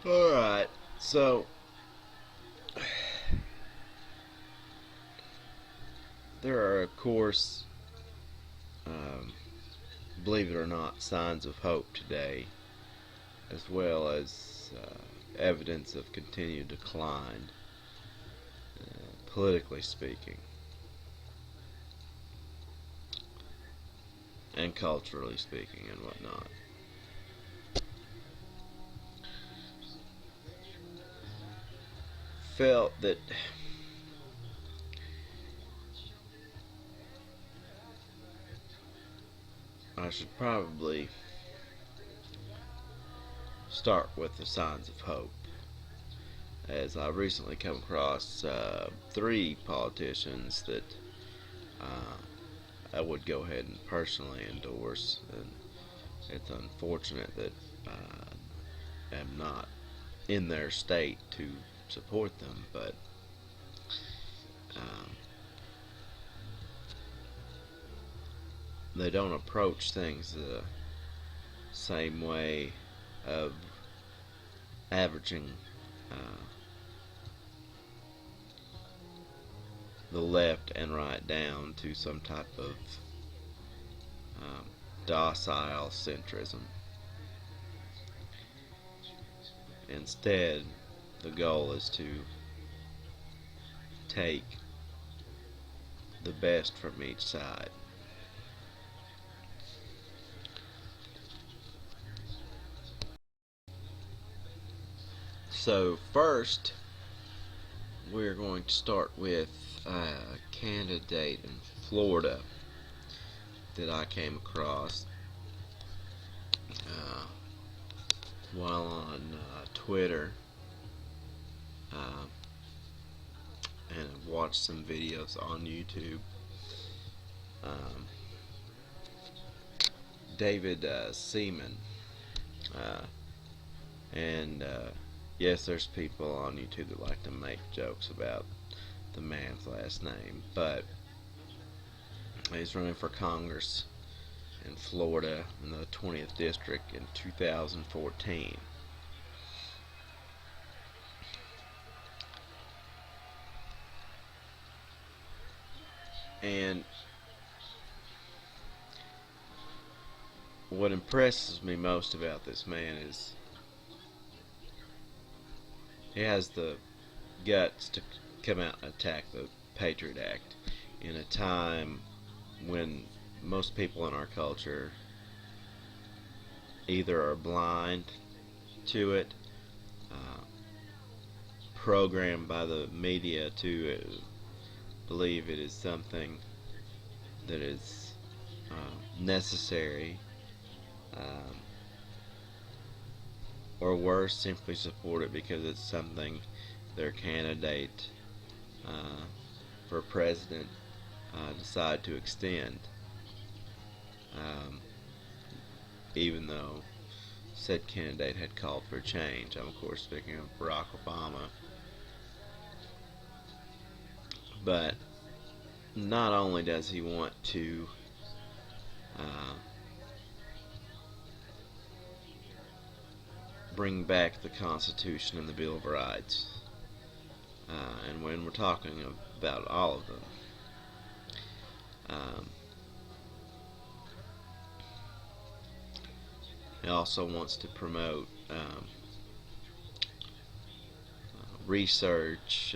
Alright, so there are, of course, um, believe it or not, signs of hope today, as well as evidence of continued decline, politically speaking, and culturally speaking, and whatnot. Felt that I should probably start with the signs of hope, as I recently come across three politicians that uh, I would go ahead and personally endorse, and it's unfortunate that I am not in their state to support them, but um, they don't approach things the same way of averaging uh, the left and right down to some type of um, docile centrism. Instead, the goal is to take the best from each side. So first, we're going to start with a candidate in Florida that I came across uh, while on Twitter, uh, and I've watched some videos on YouTube. Um, David Seaman, uh, and yes, there's people on YouTube that like to make jokes about the man's last name, but he's running for Congress in Florida in the 20th district in 2014. And what impresses me most about this man is he has the guts to come out and attack the Patriot Act in a time when most people in our culture either are blind to it, uh, programmed by the media to believe it is something that is necessary, um, or worse, simply support it because it's something their candidate uh, for president decide to extend, um, even though said candidate had called for change. I'm of course speaking of Barack Obama. But not only does he want to uh, bring back the Constitution and the Bill of Rights, and when we're talking about all of them, um, he also wants to promote research,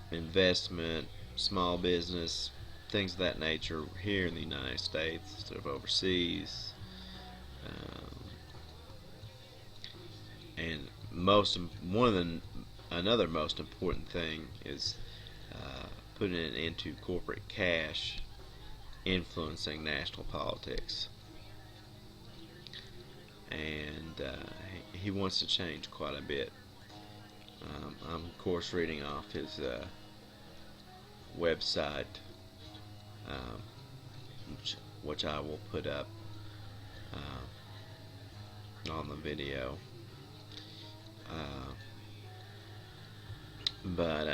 investment, small business, things of that nature here in the United States instead of overseas. Um, and one of the another most important thing is putting it into corporate cash influencing national politics. And he wants to change quite a bit. I'm of course reading off his website, um, which I will put up on the video. But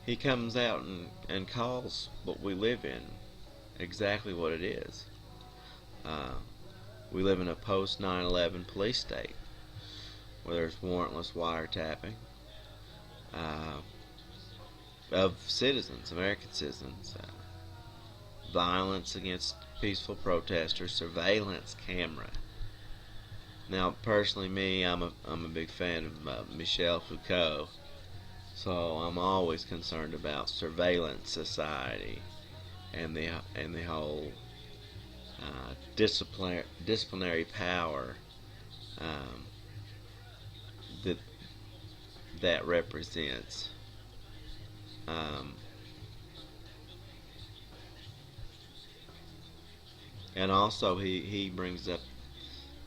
he comes out and calls what we live in exactly what it is. Uh, we live in a post 9/11 police state where there's warrantless wiretapping uh, of citizens, American citizens, violence against peaceful protesters, surveillance camera. Now, personally, I'm a big fan of Michel Foucault, so I'm always concerned about surveillance society and the whole disciplinary power um, that that represents. Um, and also, he brings up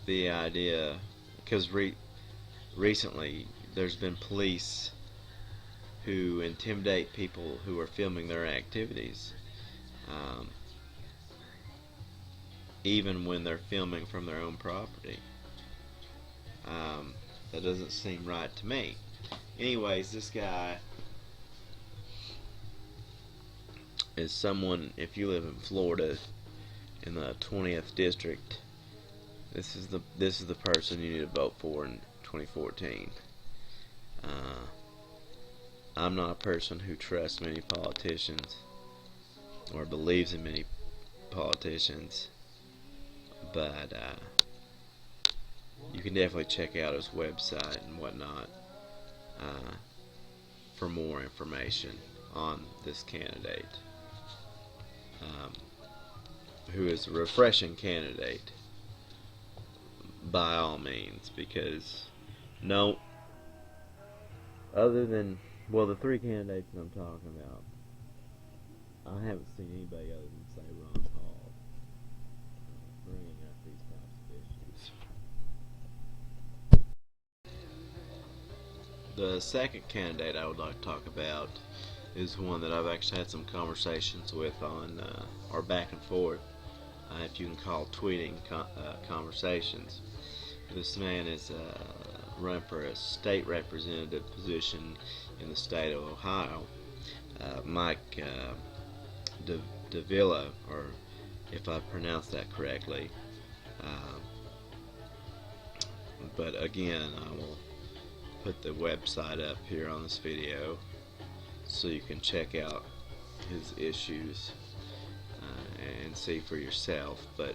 the idea because recently there's been police who intimidate people who are filming their activities, um, even when they're filming from their own property. Um, that doesn't seem right to me. Anyways, this guy is someone, if you live in Florida in the 20th district, this is the person you need to vote for in 2014. Uh, I'm not a person who trusts many politicians or believes in many politicians, but you can definitely check out his website and whatnot uh, for more information on this candidate, um, who is a refreshing candidate by all means, because no, other than, well, the three candidates that I'm talking about, I haven't seen anybody other than, say, Ron Hall bringing up these types of issues. The second candidate I would like to talk about is one that I've actually had some conversations with on, or back and forth, if you can call tweeting conversations. This man is run for a state representative position in the state of Ohio. Mike Dovilla, or if I pronounced that correctly. But again, I will put the website up here on this video so you can check out his issues and see for yourself. But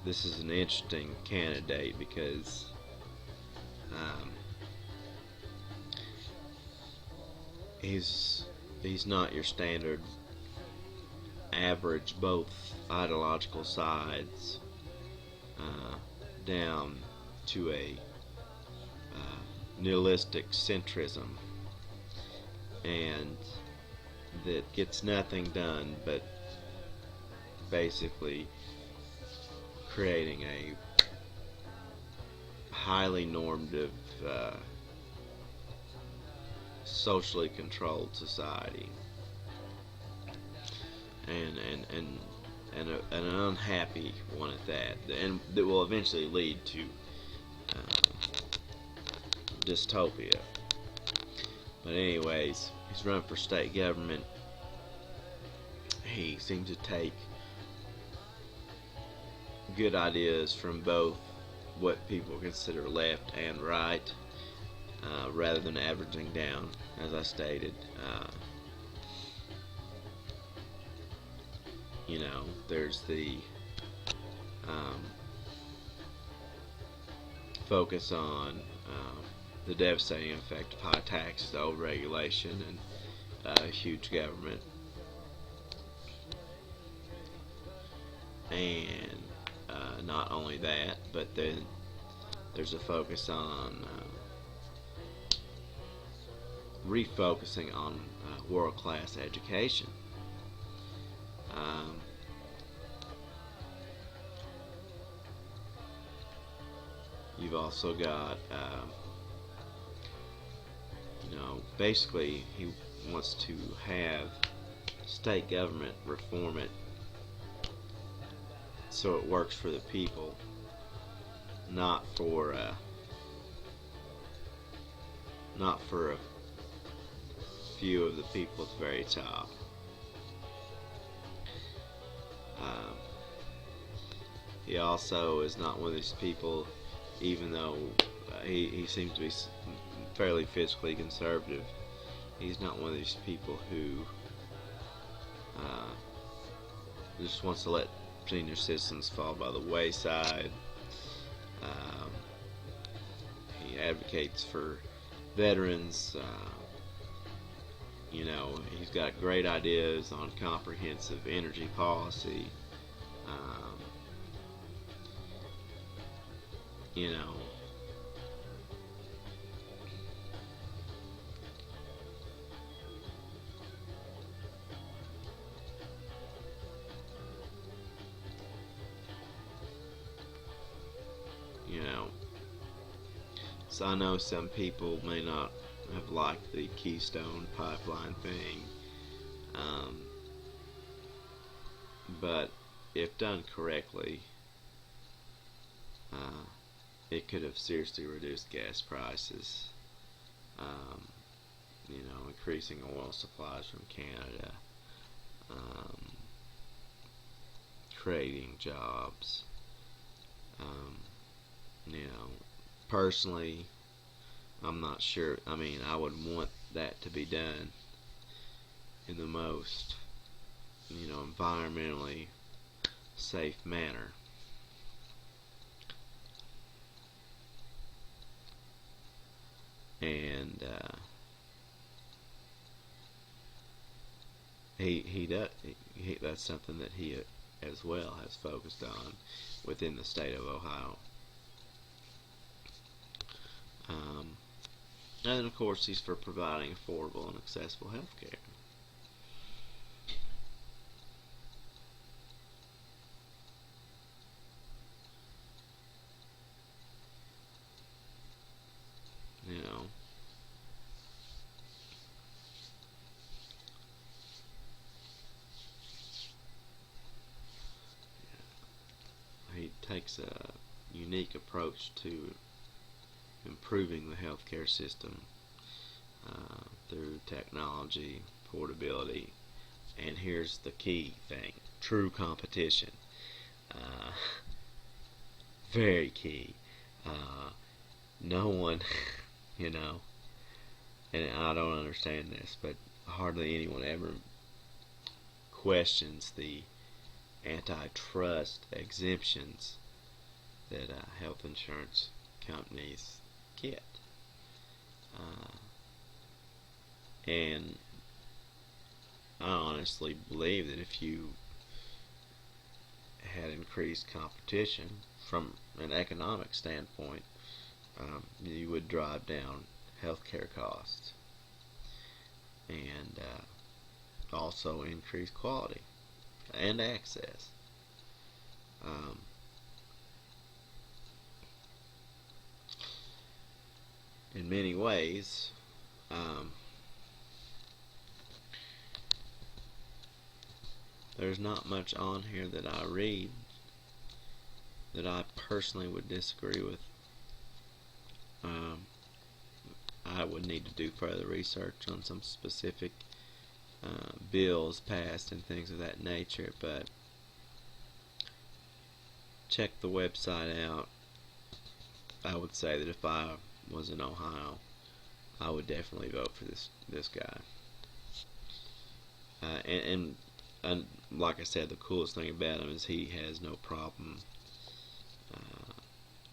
this is an interesting candidate because he's not your standard average, both ideological sides down to a nihilistic centrism, and that gets nothing done but basically creating a highly normative, socially controlled society, and an unhappy one at that, and that will eventually lead to dystopia. But anyways, he's running for state government. He seems to take good ideas from both what people consider left and right, rather than averaging down, as I stated. There's the focus on the devastating effect of high taxes, overregulation, and huge government. And not only that, but then there's a focus on refocusing on world-class education. You've also got, basically he wants to have state government reform it so it works for the people, not for a few of the people at the very top. Um, he also is not one of these people, even though he seems to be fairly fiscally conservative. He's not one of these people who uh, just wants to let senior citizens fall by the wayside. Um, he advocates for veterans. He's got great ideas on comprehensive energy policy. Um, you know, you know. So I know some people may not have liked the Keystone Pipeline thing, um, but if done correctly, uh, it could have seriously reduced gas prices. Um, increasing oil supplies from Canada, um, creating jobs. Um, you know, Personally, I'm not sure. I mean, I would want that to be done in the most, environmentally safe manner. And he does. That's something that he as well has focused on within the state of Ohio. And of course, he's for providing affordable and accessible health care. You know, he takes a unique approach to improving the healthcare system through technology, portability, and here's the key thing: true competition. Uh, Very key. Uh, no one, you know, and I don't understand this, but hardly anyone ever questions the antitrust exemptions that health insurance companies get. Uh, and I honestly believe that if you had increased competition from an economic standpoint, you would drive down healthcare costs and also increase quality and access. Um, in many ways, there's not much on here that I read that I personally would disagree with. Um, I would need to do further research on some specific bills passed and things of that nature, but check the website out. I would say that if I was in Ohio, I would definitely vote for this guy. And like I said, the coolest thing about him is he has no problem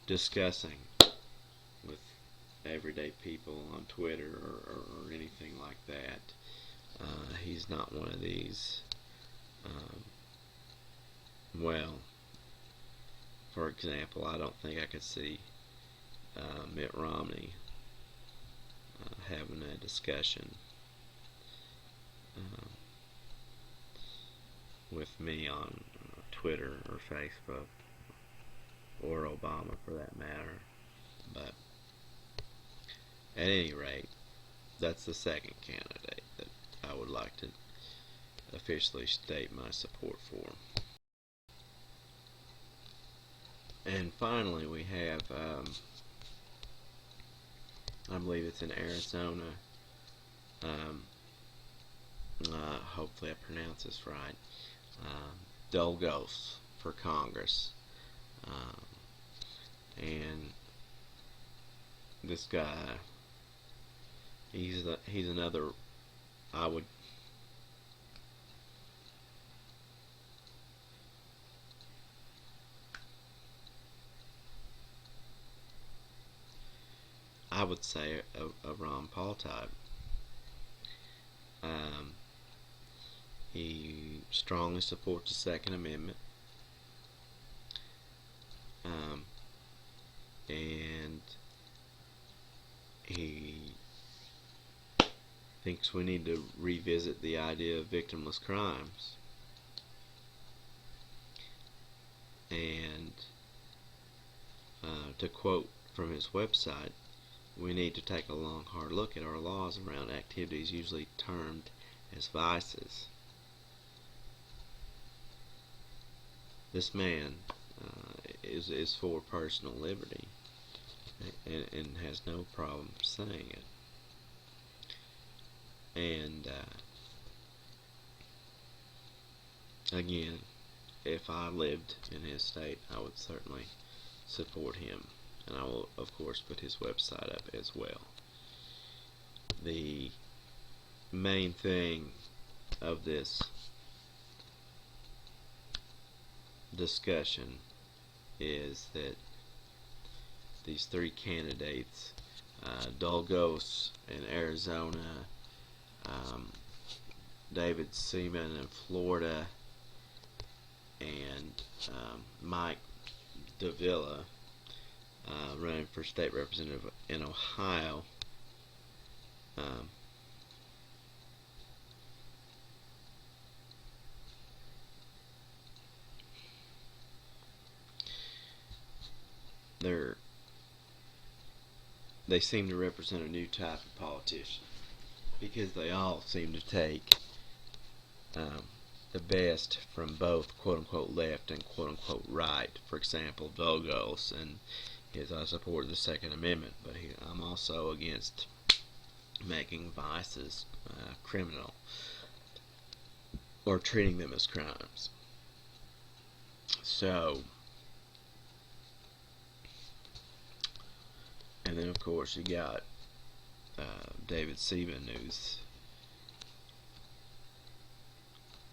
discussing with everyday people on Twitter or anything like that. He's not one of these, um, well, for example, I don't think I could see Mitt Romney having a discussion uh, with me on Twitter or Facebook, or Obama for that matter. But at any rate, that's the second candidate that I would like to officially state my support for. And finally, we have, I believe it's in Arizona. Hopefully I pronounce this right. Dolgos for Congress. And this guy, he's another. I would say a Ron Paul type. Um, he strongly supports the Second Amendment, and he thinks we need to revisit the idea of victimless crimes. And to quote from his website, we need to take a long, hard look at our laws around activities usually termed as vices. This man is for personal liberty and has no problem saying it. And again, if I lived in his state, I would certainly support him. And I will, of course, put his website up as well. The main thing of this discussion is that these three candidates, Dolgos in Arizona, David Seaman in Florida, and Mike Dovilla running for state representative in Ohio. They seem to represent a new type of politician because they all seem to take the best from both quote-unquote left and quote-unquote right. For example, Dolgos and his I support the Second Amendment, but I'm also against making vices criminal or treating them as crimes. So, and then of course you got David Seaman, who's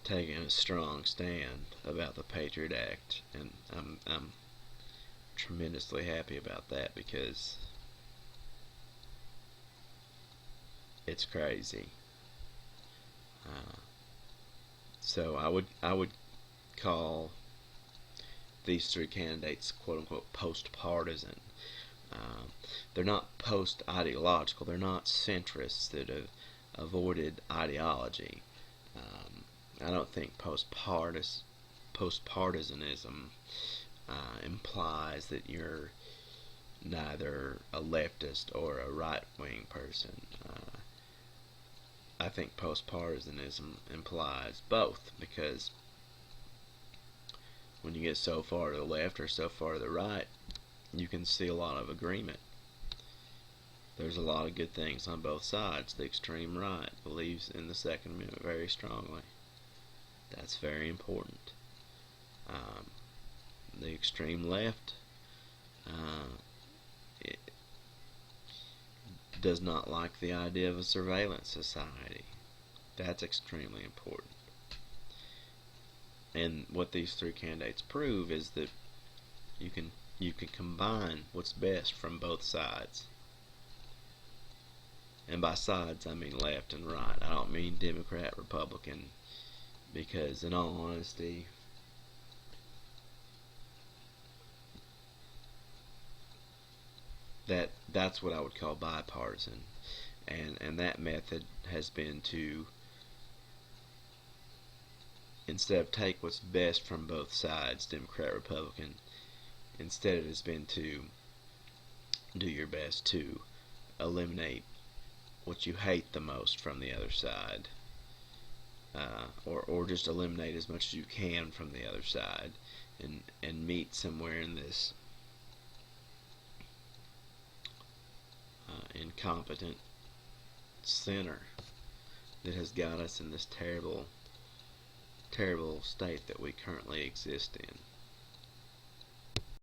taking a strong stand about the Patriot Act, and I'm tremendously happy about that because it's crazy. So I would call these three candidates quote unquote post-partisan. They're not post-ideological. They're not centrists that have avoided ideology. I don't think post-partisanism implies that you're neither a leftist or a right-wing person. I think post-partisanism implies both, because when you get so far to the left or so far to the right, you can see a lot of agreement. There's a lot of good things on both sides. The extreme right believes in the Second Amendment very strongly. That's very important. The extreme left it does not like the idea of a surveillance society. That's extremely important. And what these three candidates prove is that you can combine what's best from both sides. And by sides, I mean left and right. I don't mean Democrat, Republican, because in all honesty, that's what I would call bipartisan. And that method has been to, instead of take what's best from both sides, Democrat, Republican, instead it has been to do your best to eliminate what you hate the most from the other side, or just eliminate as much as you can from the other side, and meet somewhere in this incompetent center that has got us in this terrible terrible state that we currently exist in.